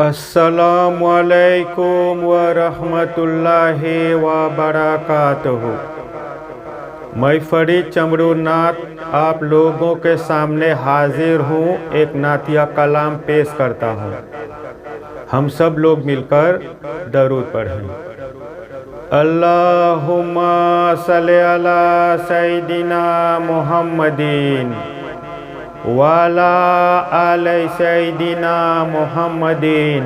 अस्सलामुअलैकुम व रहमतुल्लाहि व बरकातुहू। मैं फरीद चमरूनाथ आप लोगों के सामने हाजिर हूँ। एक नातिया कलाम पेश करता हूँ। हम सब लोग मिलकर दरूद पढ़ें। अल्लाहुम्मा सल्ली अला सय्यिदिना मुहम्मदिन वाला आले सय्यिदिना मुहम्मदिन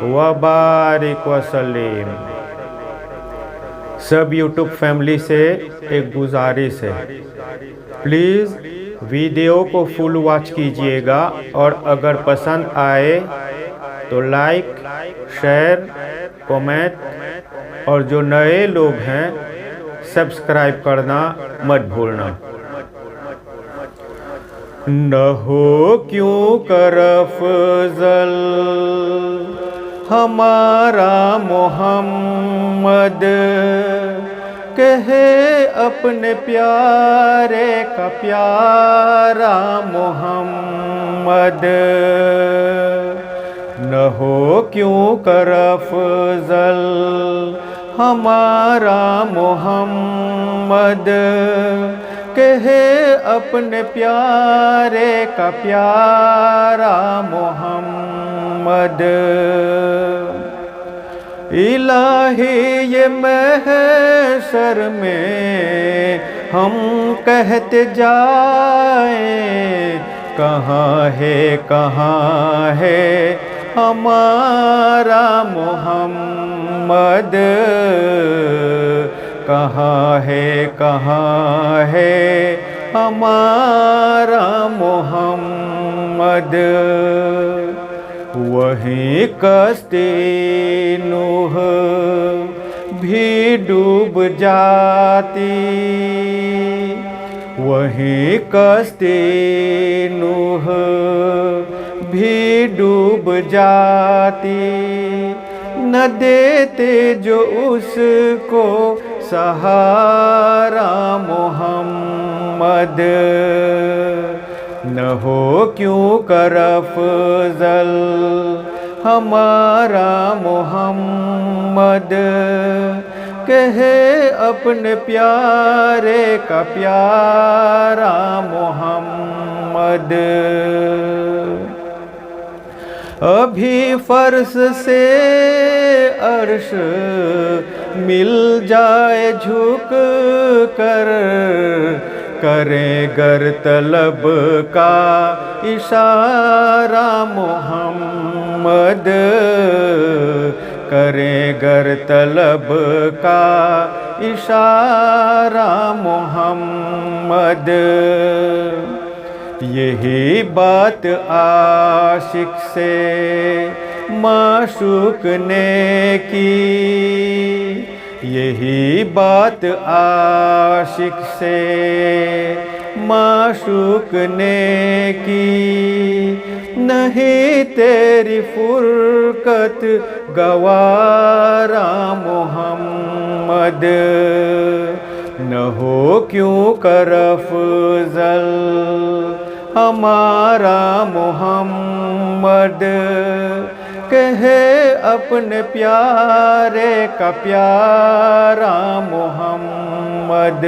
व बारिक वसल्लिम। सब यूट्यूब फैमिली से एक गुजारिश है, प्लीज़ वीडियो को फुल वॉच कीजिएगा और अगर पसंद आए तो लाइक, शेयर, कमेंट और जो नए लोग हैं सब्सक्राइब करना मत भूलना। न हो क्यों कर अफ़ज़ल हमारा मोहम्मद, कहे अपने प्यारे का प्यारा मोहम्मद। न हो क्यों कर अफ़ज़ल हमारा मोहम्मद, कहे अपने प्यारे का प्यारा मोहम्मद। इलाही ये महशर में हम कहते जाएं, कहाँ है हमारा मोहम्मद, कहाँ है हमारा मोहम्मद। वहीं कश्ती नूह भी डूब जाती, वहीं कश्ती नूह भी डूब जाती, न देते जो उसको सहारा मोहम्मद। न हो क्यों कर अफ़ज़ल हमारा मोहम्मद, कहे अपने प्यारे का प्यारा मोहम्मद। अभी फर्श से अर्श मिल जाए झुक कर, करें गर तलब का इशारा मोहम्मद, करें गर तलब का इशारा मोहम्मद। यही बात आशिक से माशूक ने की, यही बात आशिक से माशूक ने की, नहीं तेरी फुरकत गवारा मोहम्मद। न हो क्यों कर अफ़ज़ल हमारा मोहम्मद, कहे अपने प्यारे का प्यारा मोहम्मद।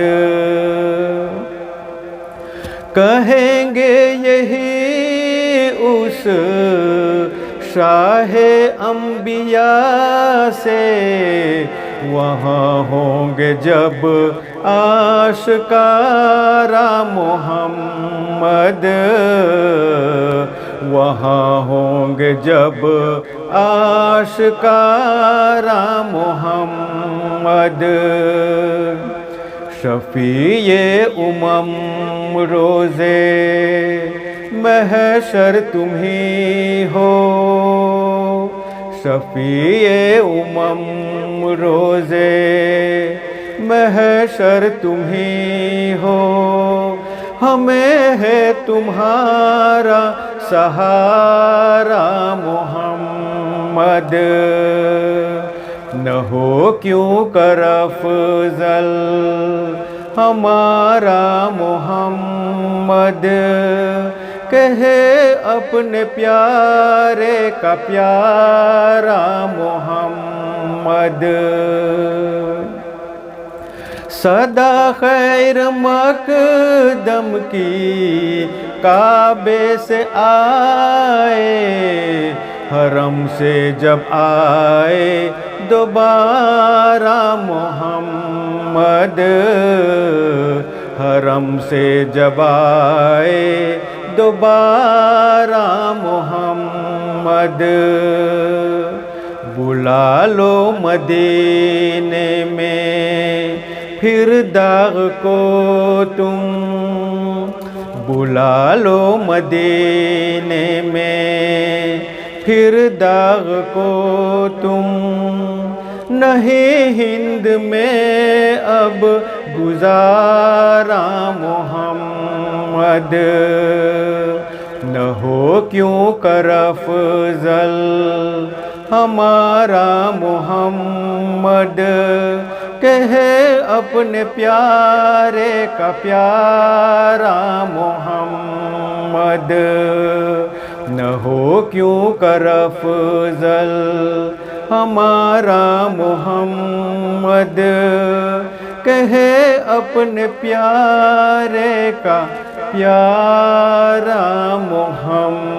कहेंगे यही उस शाहे अंबिया से, वहाँ होंगे जब आशिकारा मोहम्मद, वहाँ होंगे जब आशिकारा मोहम्मद। शफ़ीए उमम रोज़े महशर तुम्ही हो, शफ़ीए उमम रोज़े महशर तुम्ही हो, हमें है तुम्हारा सहारा मोहम्मद। न हो क्यों कर अफ़ज़ल हमारा मोहम्मद, कहे अपने प्यारे का प्यारा मोहम्मद। सदा खैर मकदम की काबे से आए, हरम से जब आए दोबारा मोहम्मद। हरम से जब आए दोबारा मोहम्मद। बुला लो मदीने में फिर दाग को तुम, बुला लो मदीने में फिर दाग को तुम। नहीं हिंद में अब गुजारा मोहम्मद। न हो क्यों कर अफ़ज़ल हमारा मोहम्मद। कहे अपने प्यारे का प्यारा मोहम्मद। न हो क्यों कर अफ़ज़ल हमारा मोहम्मद। कहे अपने प्यारे का प्यारा मोहम्मद।